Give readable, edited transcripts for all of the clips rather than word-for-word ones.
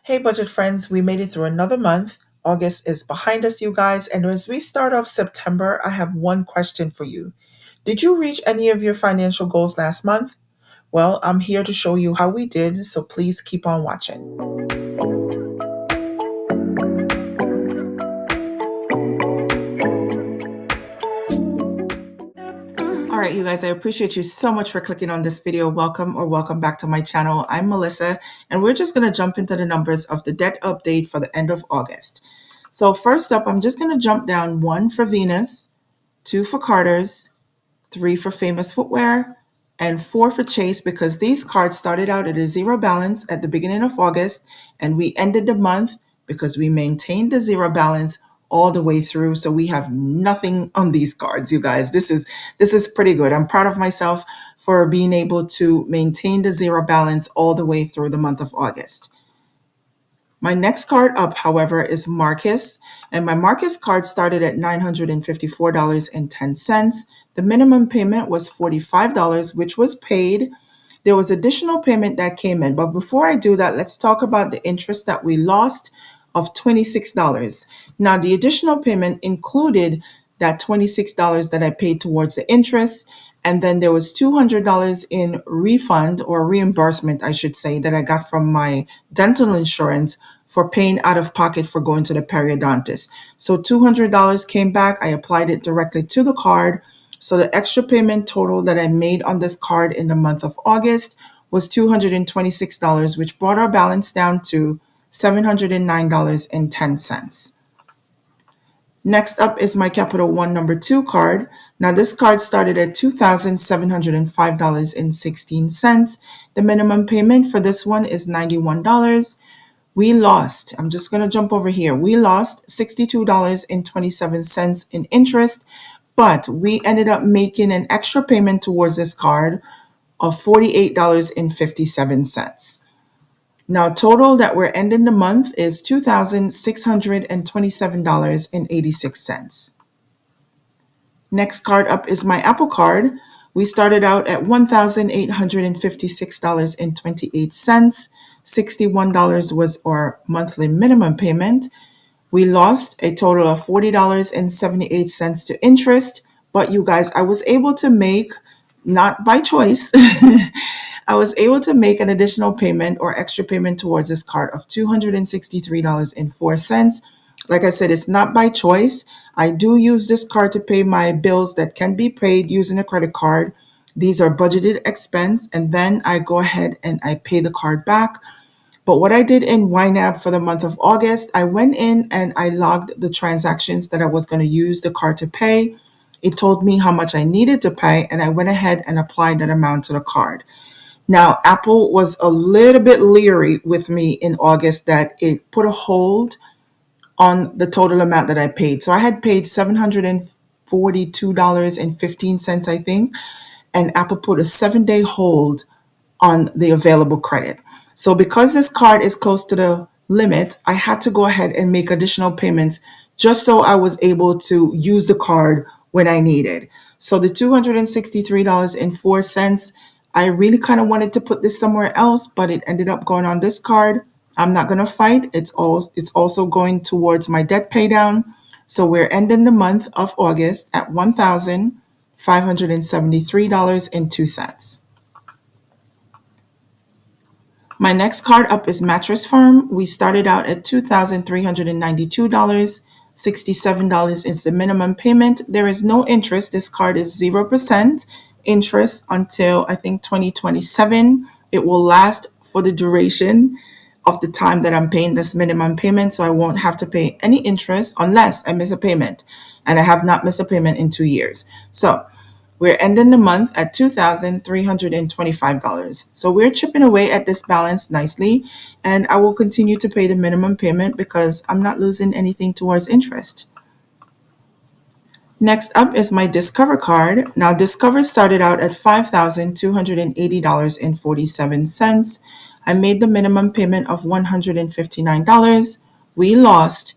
Hey, budget friends, we made it through another month. August is behind us, you guys. And as we start off September, I have one question for you. Did you reach any of your financial goals last month? Well, I'm here to show you how we did, so please keep on watching. All right, you guys, I appreciate you so much for clicking on this video. Welcome back to my channel. I'm Melissa, and we're just going to jump into the numbers of the debt update for the end of August. So first up, I'm just going to jump down 1 for Venus, 2 for Carter's, 3 for Famous Footwear, and 4 for Chase because these cards started out at a zero balance at the beginning of August, and we ended the month because we maintained the zero balance all the way through. So we have nothing on these cards, you guys. This is pretty good. I'm proud of myself for being able to maintain the zero balance all the way through the month of August. My next card up, however, is Marcus, and my Marcus card started at $954.10. The minimum payment was $45, which was paid. There was additional payment that came in, but before I do that, let's talk about the interest that we lost of $26. Now, the additional payment included that $26 that I paid towards the interest, and then there was $200 in refund or reimbursement, I should say, that I got from my dental insurance for paying out of pocket for going to the periodontist. So $200 came back. I applied it directly to the card. So the extra payment total that I made on this card in the month of August was $226, which brought our balance down to $709.10. Next up is my Capital One number 2 card. Now this card started at $2,705.16. The minimum payment for this one is $91. We lost, I'm just going to jump over here. We lost $62.27 in interest, but we ended up making an extra payment towards this card of $48.57. Now, total that we're ending the month is $2,627.86. Next card up is my Apple Card. We started out at $1,856.28. $61 was our monthly minimum payment. We lost a total of $40.78 to interest, but you guys, I was able to make, not by choice, I was able to make an additional payment or extra payment towards this card of $263.04. Like I said, it's not by choice. I do use this card to pay my bills that can be paid using a credit card. These are budgeted expense, and then I go ahead and I pay the card back. But what I did in YNAB for the month of August, I went in and I logged the transactions that I was going to use the card to pay. It told me how much I needed to pay, and I went ahead and applied that amount to the card. Now, Apple was a little bit leery with me in August that it put a hold on the total amount that I paid. So I had paid $742.15, I think, and Apple put a 7-day hold on the available credit. So because this card is close to the limit, I had to go ahead and make additional payments just so I was able to use the card when I needed. So the $263.04, I really kind of wanted to put this somewhere else, but it ended up going on this card. I'm not going to fight. It's also going towards my debt pay down. So we're ending the month of August at $1,573.02. My next card up is Mattress Firm. We started out at $2,392. $67 is the minimum payment. There is no interest. This card is 0% interest until I think 2027. It will last for the duration of the time that I'm paying this minimum payment, so I won't have to pay any interest unless I miss a payment. And I have not missed a payment in 2 years. So we're ending the month at $2,325. So we're chipping away at this balance nicely, and I will continue to pay the minimum payment because I'm not losing anything towards interest. Next up is my Discover card. Now, Discover started out at $5,280.47. I made the minimum payment of $159. We lost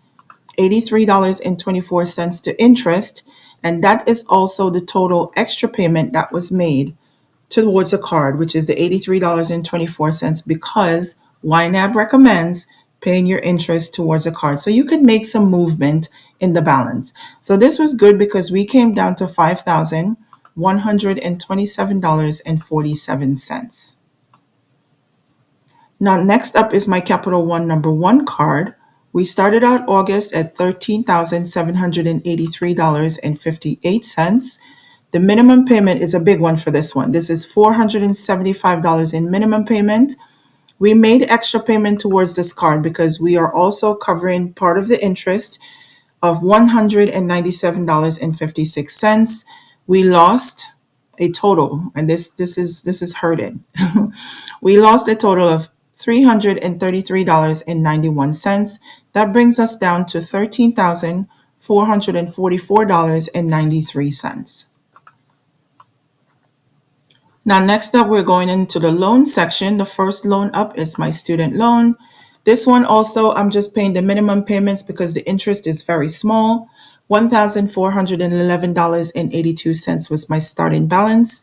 $83.24 to interest, and that is also the total extra payment that was made towards the card, which is the $83.24, because YNAB recommends paying your interest towards the card. So you could make some movement in the balance. So this was good because we came down to $5,127.47. Now, next up is my Capital One number one card. We started out August at $13,783.58. The minimum payment is a big one for this one. This is $475 in minimum payment. We made extra payment towards this card because we are also covering part of the interest of $197.56. We lost a total, and this is hurting. We lost a total of $333.91. That brings us down to $13,444.93. Now, next up, we're going into the loan section. The first loan up is my student loan. This one also, I'm just paying the minimum payments because the interest is very small. $1,411.82 was my starting balance.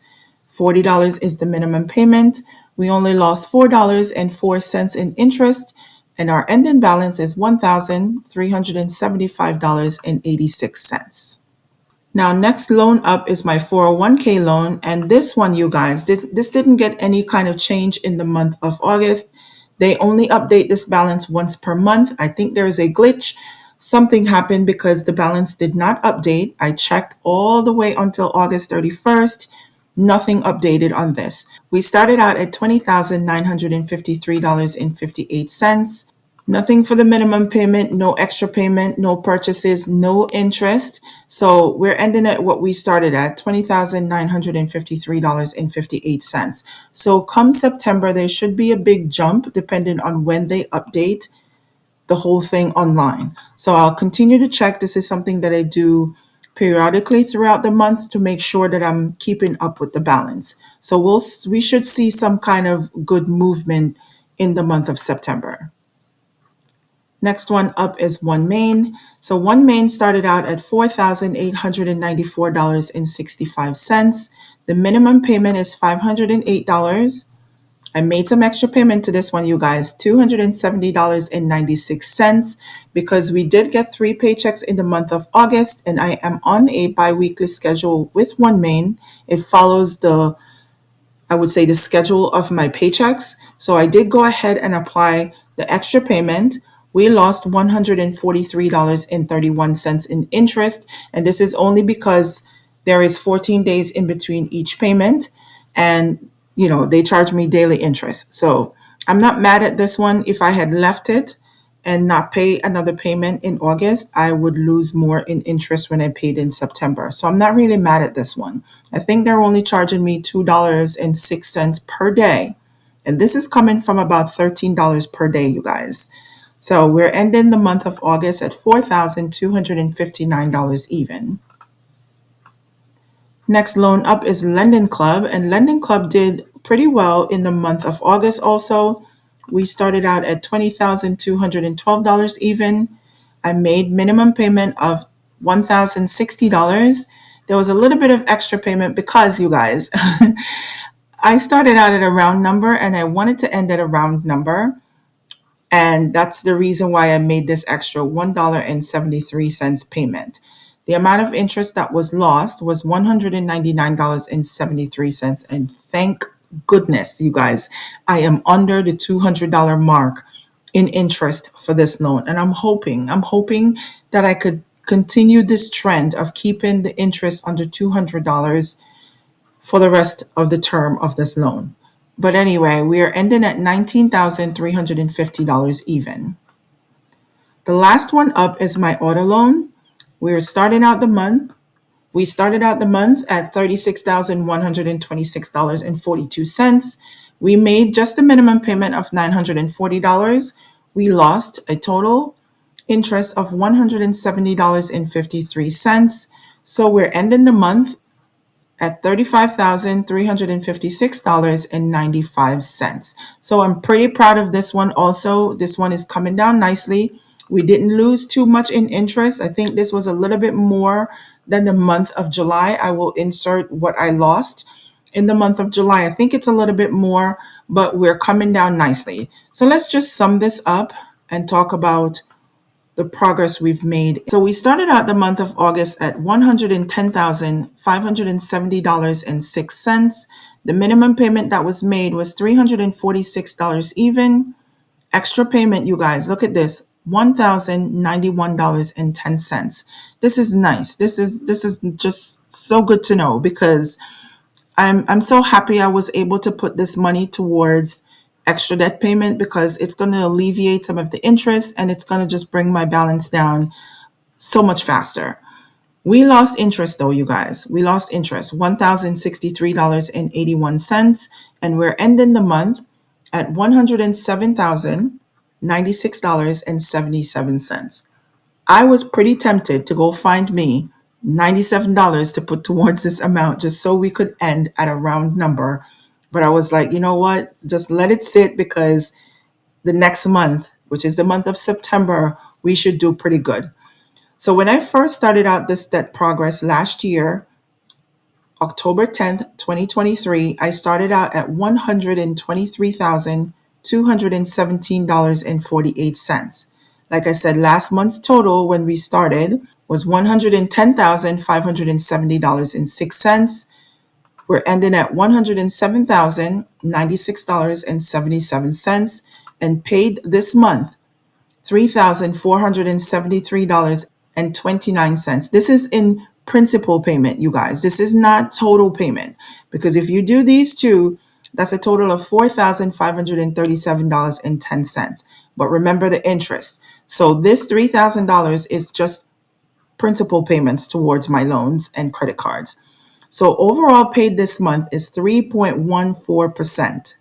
$40 is the minimum payment. We only lost $4.04 in interest, and our ending balance is $1,375.86. Now, next loan up is my 401k loan. And this one, you guys, this didn't get any kind of change in the month of August. They only update this balance once per month. I think there is a glitch. Something happened because the balance did not update. I checked all the way until August 31st. Nothing updated on this. We started out at $20,953.58. Nothing for the minimum payment, no extra payment, no purchases, no interest. So we're ending at what we started at, $20,953.58. So come September, there should be a big jump depending on when they update the whole thing online. So I'll continue to check. This is something that I do periodically throughout the month to make sure that I'm keeping up with the balance. So we should see some kind of good movement in the month of September. Next one up is One Main. So One Main started out at $4,894.65. The minimum payment is $508. I made some extra payment to this one, you guys, $270.96, because we did get 3 paychecks in the month of August, and I am on a bi-weekly schedule with One Main. It follows the schedule of my paychecks. So I did go ahead and apply the extra payment. We lost $143.31 in interest, and this is only because there is 14 days in between each payment, and they charge me daily interest. So I'm not mad at this one. If I had left it and not pay another payment in August, I would lose more in interest when I paid in September. So I'm not really mad at this one. I think they're only charging me $2.06 per day. And this is coming from about $13 per day, you guys. So we're ending the month of August at $4,259 even. Next loan up is Lending Club, and Lending Club did pretty well in the month of August also. We started out at $20,212 even. I made minimum payment of $1,060. There was a little bit of extra payment because, you guys, I started out at a round number and I wanted to end at a round number. And that's the reason why I made this extra $1.73 payment. The amount of interest that was lost was $199.73. And thank goodness, you guys, I am under the $200 mark in interest for this loan. And I'm hoping that I could continue this trend of keeping the interest under $200 for the rest of the term of this loan. But anyway, we are ending at $19,350 even. The last one up is my auto loan. We started out the month at $36,126.42. We made just a minimum payment of $940. We lost a total interest of $170.53. So we're ending the month at $35,356.95. So I'm pretty proud of this one also. This one is coming down nicely. We didn't lose too much in interest. I think this was a little bit more than the month of July. I will insert what I lost in the month of July. I think it's a little bit more, but we're coming down nicely. So let's just sum this up and talk about the progress we've made. So we started out the month of August at $110,570.06. The minimum payment that was made was $346 even. Extra payment, you guys, look at this, $1,091.10. This is nice. This is just so good to know, because I'm so happy I was able to put this money towards extra debt payment, because it's going to alleviate some of the interest and it's going to just bring my balance down so much faster. We lost interest though, you guys. We lost interest, $1,063.81, and we're ending the month at $107,096.77. I was pretty tempted to go find me $97 to put towards this amount just so we could end at a round number. But I was like, you know what? Just let it sit, because the next month, which is the month of September, we should do pretty good. So when I first started out this debt progress last year, October 10th, 2023, I started out at $123,217.48. Like I said, last month's total when we started was $110,570.06. We're ending at $107,096.77, and paid this month $3,473.29. This is in principal payment, you guys. This is not total payment, because if you do these two, that's a total of $4,537.10. But remember the interest. So this $3,000 is just principal payments towards my loans and credit cards. So overall paid this month is 3.14%.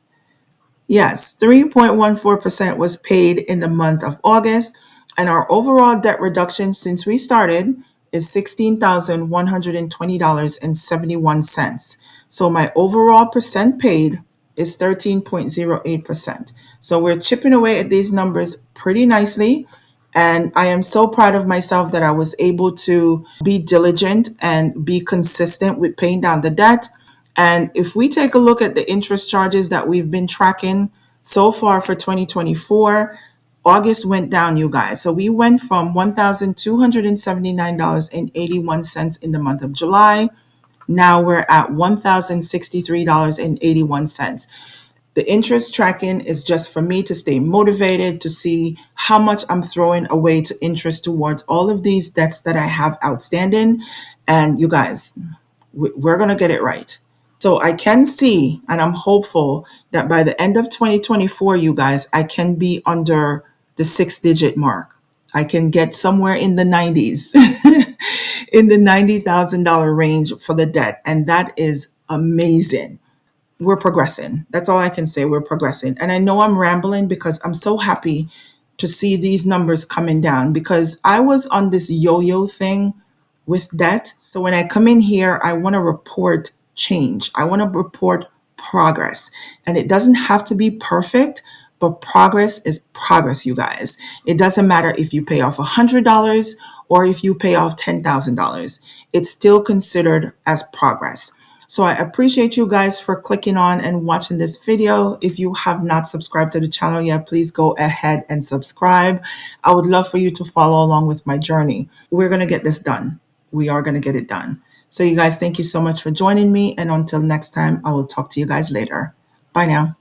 Yes, 3.14% was paid in the month of August, and our overall debt reduction since we started is $16,120.71. So my overall percent paid is 13.08%. So we're chipping away at these numbers pretty nicely. And I am so proud of myself that I was able to be diligent and be consistent with paying down the debt. And if we take a look at the interest charges that we've been tracking so far for 2024, August went down, you guys. So we went from $1,279.81 in the month of July. Now we're at $1,063.81. The interest tracking is just for me to stay motivated, to see how much I'm throwing away to interest towards all of these debts that I have outstanding. And you guys, we're going to get it right. So I can see, and I'm hopeful that by the end of 2024, you guys, I can be under the 6-digit mark. I can get somewhere in the 90s, in the $90,000 range for the debt. And that is amazing. We're progressing. That's all I can say. We're progressing. And I know I'm rambling, because I'm so happy to see these numbers coming down, because I was on this yo-yo thing with debt. So when I come in here, I want to report change. I want to report progress. And it doesn't have to be perfect, but progress is progress, you guys. It doesn't matter if you pay off $100 or if you pay off $10,000. It's still considered as progress. So I appreciate you guys for clicking on and watching this video. If you have not subscribed to the channel yet, please go ahead and subscribe. I would love for you to follow along with my journey. We're going to get this done. We are going to get it done. So you guys, thank you so much for joining me. And until next time, I will talk to you guys later. Bye now.